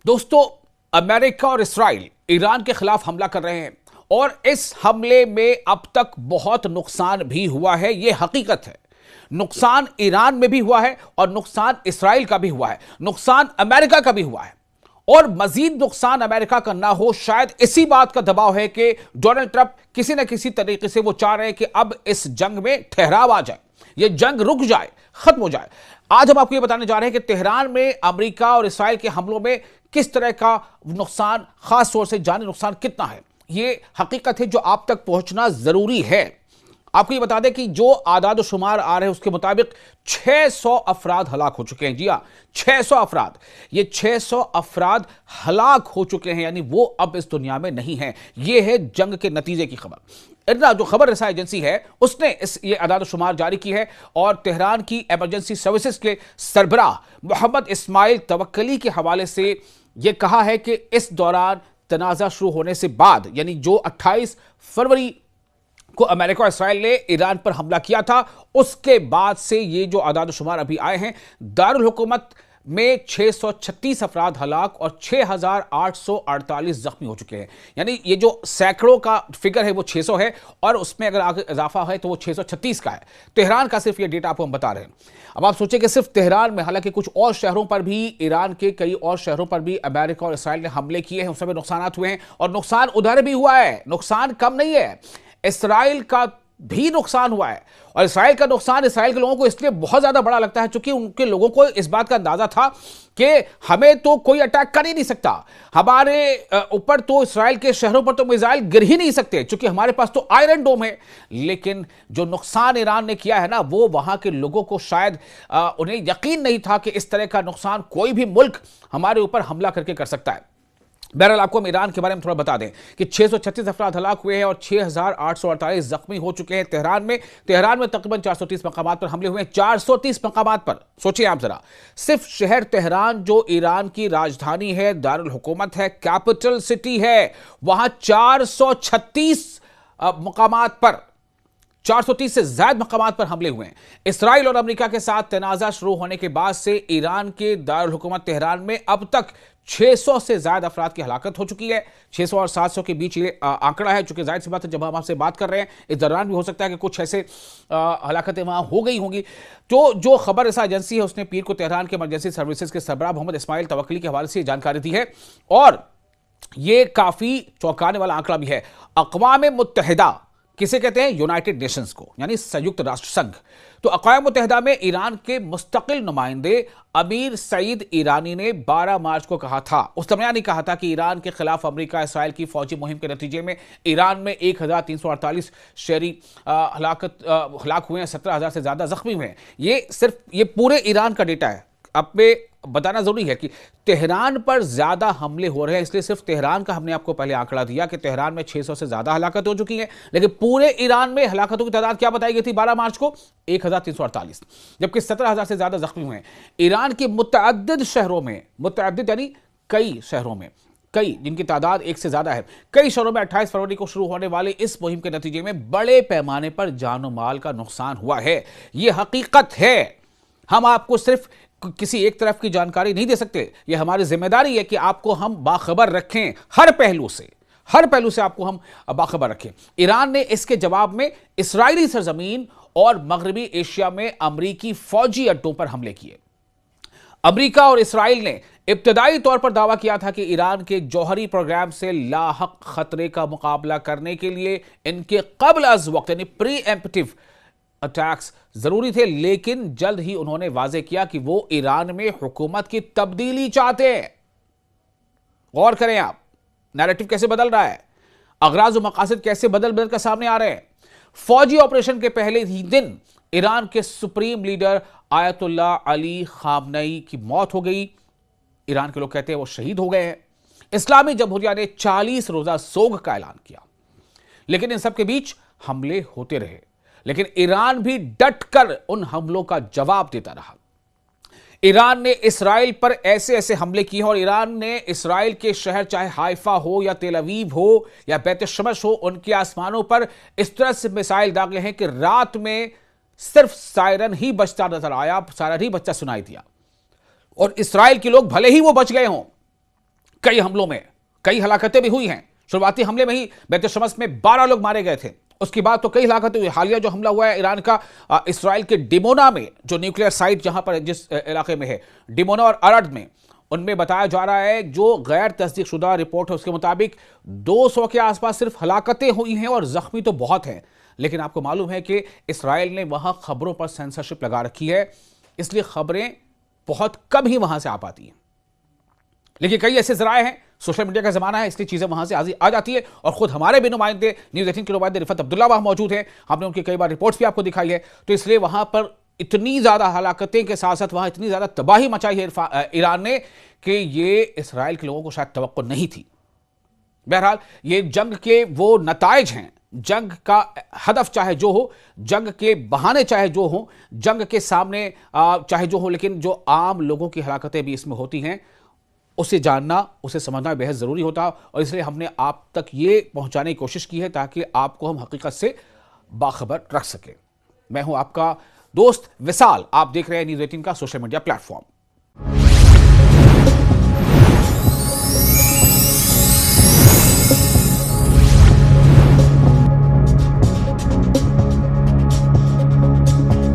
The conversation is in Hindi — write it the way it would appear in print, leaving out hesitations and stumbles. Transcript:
दोस्तों, अमेरिका और इस्राइल ईरान के खिलाफ हमला कर रहे हैं और इस हमले में अब तक बहुत नुकसान भी हुआ है। यह हकीकत है। नुकसान ईरान में भी हुआ है और नुकसान इस्राइल का भी हुआ है, नुकसान अमेरिका का भी हुआ है और मजीद नुकसान अमेरिका का ना हो, शायद इसी बात का दबाव है कि डोनाल्ड ट्रंप किसी न किसी तरीके से वो चाह रहे हैं कि अब इस जंग में ठहराव आ जाए, ये जंग रुक जाए, खत्म हो जाए। आज हम आपको ये बताने जा रहे हैं कि तेहरान में अमेरिका और इस्राइल के हमलों में किस तरह का नुकसान, खास तौर से जानी नुकसान कितना है, ये हकीकत है जो आप तक पहुंचना जरूरी है। आपको ये बता दें कि जो आदाद शुमार आ रहे हैं उसके मुताबिक 600 अफराद हलाक हो चुके हैं। जी हां, 600 अफराद, ये 600 अफराद हलाक हो चुके हैं, यानी वो अब इस दुनिया में नहीं है। ये है जंग के नतीजे की खबर। इतना जो खबर रसाई एजेंसी है उसने ये आदाद शुमार जारी की है और तेहरान की इमरजेंसी सर्विसेज के सरबराह मोहम्मद इस्माइल तवक्कली के हवाले से यह कहा है कि इस दौरान तनाज़ा शुरू होने से बाद, यानी जो 28 फरवरी को अमेरिका और इस्राइल ने ईरान पर हमला किया था, उसके बाद से ये जो आदाद शुमार अभी आए हैं, दारुल हुकूमत में 636 अफराद हलाक और 6,848 जख्मी हो चुके हैं। यानी ये जो सैकड़ों का फिगर है वो 600 है और उसमें अगर आगे इजाफा है तो वो 636 का है। तेहरान का सिर्फ ये डेटा आपको हम बता रहे हैं। अब आप सोचें कि सिर्फ तेहरान में, हालांकि कुछ और शहरों पर भी, ईरान के कई और शहरों पर भी अमेरिका और इस्राइल ने हमले किए हैं, उसमें नुकसान हुए हैं और नुकसान उधर भी हुआ है। नुकसान कम नहीं है, इस्राइल का भी नुकसान हुआ है और इस्राइल का नुकसान इस्राइल के लोगों को इसलिए बहुत ज्यादा बड़ा लगता है क्योंकि उनके लोगों को इस बात का अंदाजा था कि हमें तो कोई अटैक कर ही नहीं सकता, हमारे ऊपर तो इस्राइल के शहरों पर तो मिसाइल गिर ही नहीं सकते क्योंकि हमारे पास तो आयरन डोम है। लेकिन जो नुकसान ईरान ने किया है ना, वो वहां के लोगों को शायद उन्हें यकीन नहीं था कि इस तरह का नुकसान कोई भी मुल्क हमारे ऊपर हमला करके कर सकता है। बहरहाल आपको हम ईरान के बारे में थोड़ा बता दें कि 636 अफराद हलाक हुए हैं और 6,848 जख्मी हो चुके हैं। तेहरान में तकरीबन 430 मकामात पर हमले हुए हैं। 430 मकामात पर सोचिए आप जरा, सिर्फ शहर तेहरान जो ईरान की राजधानी है, दारुल हुकूमत है, कैपिटल सिटी है, वहां 436 मकामात पर, 430 से ज्यादा मकामात पर हमले हुए हैं। इसराइल और अमेरिका के साथ तनाज़ा शुरू होने के बाद से ईरान के दारुल हुकूमत तेहरान में अब तक 600 से ज्यादा अफराद की हलाकत हो चुकी है। 600 और 700 के बीच ये आंकड़ा है, चूंकि जाहिर सी बात है जब हम आपसे बात कर रहे हैं इस दौरान भी हो सकता है कि कुछ ऐसे हलाकतें वहां हो गई होंगी। तो जो खबर रसा एजेंसी है उसने पीर को तेहरान के इमरजेंसी सर्विसेज के सरबराह मोहम्मद इस्माइल तवक्कली के हवाले से जानकारी दी है और यह काफी चौंकाने वाला आंकड़ा भी है। अक़वाम मुत्तहिदा किसे कहते हैं? यूनाइटेड नेशंस को, यानी संयुक्त राष्ट्र संघ। तो अक़वाम मुत्तहिदा में ईरान के मुस्तकिल नुमाइंदे अमीर सईद ईरानी ने 12 मार्च को कहा था, उस दरमियान ही कहा था कि ईरान के खिलाफ अमेरिका इसराइल की फौजी मुहिम के नतीजे में ईरान में 1,348 शहरी हलाक हुए हैं, 17,000 से ज्यादा जख्मी हुए हैं। ये पूरे ईरान का डेटा है। अब में बताना जरूरी है कि तेहरान पर ज्यादा हमले हो रहे हैं, इसलिए सिर्फ तेहरान का हमने आपको पहले आंकड़ा दिया कि तेहरान में 600 से ज्यादा हलाकत हो चुकी है, लेकिन पूरे ईरान में हलाकतों की तादाद क्या बताई गई थी 12 मार्च को? 1,348, जबकि 17,000 से ज्यादा जख्मी हुए हैं। ईरान के मुतअद्दिद शहरों में, मुतअद्दिद यानी कई शहरों में, कई जिनकी तादाद एक से ज्यादा है, कई शहरों में 28 फरवरी को शुरू होने वाली इस मुहिम के नतीजे में बड़े पैमाने पर जानो माल का नुकसान हुआ है। यह हकीकत है। हम आपको सिर्फ किसी एक तरफ की जानकारी नहीं दे सकते, यह हमारी जिम्मेदारी है कि आपको हम बाखबर रखें, हर पहलू से आपको हम बाखबर रखें। ईरान ने इसके जवाब में इस्राइली सरजमीन और मगरबी एशिया में अमरीकी फौजी अड्डों पर हमले किए। अमरीका और इस्राइल ने इब्तदाई तौर पर दावा किया था कि ईरान के जौहरी प्रोग्राम से लाहक खतरे का मुकाबला करने के लिए इनके कब्ल अज़ वक्त, यानी प्री एम्प्टिव अटैक्स जरूरी थे, लेकिन जल्द ही उन्होंने वाजे किया कि वो ईरान में हुकूमत की तब्दीली चाहते हैं। गौर करें आप, नैरेटिव कैसे बदल रहा है, अगराज और मकासद कैसे बदल बदल कर सामने आ रहे हैं। फौजी ऑपरेशन के पहले ही दिन ईरान के सुप्रीम लीडर आयतुल्लाह अली खामनई की मौत हो गई। ईरान के लोग कहते हैं वो शहीद हो गए हैं। इस्लामी जमहूरिया ने 40 रोजा सोग का ऐलान किया, लेकिन इन सब के बीच हमले होते रहे, लेकिन ईरान भी डटकर उन हमलों का जवाब देता रहा। ईरान ने इसराइल पर ऐसे ऐसे हमले किए और ईरान ने इसराइल के शहर, चाहे हाइफा हो या तेल अवीव हो या बैत शमस हो, उनके आसमानों पर इस तरह से मिसाइल दागे हैं कि रात में सिर्फ सायरन ही बजता नजर आया, सायरन ही बजता सुनाई दिया। और इसराइल के लोग भले ही वो बच गए हों, कई हमलों में कई हलाकतें भी हुई हैं। शुरुआती हमले में ही बैत शमस में 12 लोग मारे गए थे। उसके बाद तो कई हलाकतें हुई। हालिया जो हमला हुआ है ईरान का इसराइल के डिमोना में, जो न्यूक्लियर साइट जहां पर जिस इलाके में है, डिमोना और अरद में, उनमें बताया जा रहा है, जो गैर तस्दीक शुदा रिपोर्ट है उसके मुताबिक 200 के आसपास सिर्फ हलाकतें हुई हैं और जख्मी तो बहुत हैं। लेकिन आपको मालूम है कि इसराइल ने वहां खबरों पर सेंसरशिप लगा रखी है, इसलिए खबरें बहुत कम ही वहां से आ पाती हैं। लेकिन कई ऐसे जराए हैं, सोशल मीडिया का जमाना है, इसलिए चीजें वहां से आ जाती है। और खुद हमारे भी नुमाइंदे, न्यूज़ 18 के नुमाइंदे रिफत अब्दुल्ला वहां मौजूद हैं, हमने उनकी कई बार रिपोर्ट्स भी आपको दिखाई है। तो इसलिए वहां पर इतनी ज्यादा हलाकतें के साथ साथ वहां इतनी ज्यादा तबाही मचाई है ईरान ने कि ये इसराइल के लोगों को शायद तवक्को नहीं थी। बहरहाल ये जंग के वो नताइज हैं, जंग का हदफ चाहे जो हो, जंग के बहाने चाहे जो हो, जंग के सामने चाहे जो हो, लेकिन जो आम लोगों की हलाकतें भी इसमें होती हैं, उसे जानना, उसे समझना बेहद ज़रूरी होता। और इसलिए हमने आप तक ये पहुंचाने की कोशिश की है ताकि आपको हम हकीकत से बाखबर रख सकें। मैं हूं आपका दोस्त विशाल, आप देख रहे हैं न्यूज़ 18 का सोशल मीडिया प्लेटफॉर्म।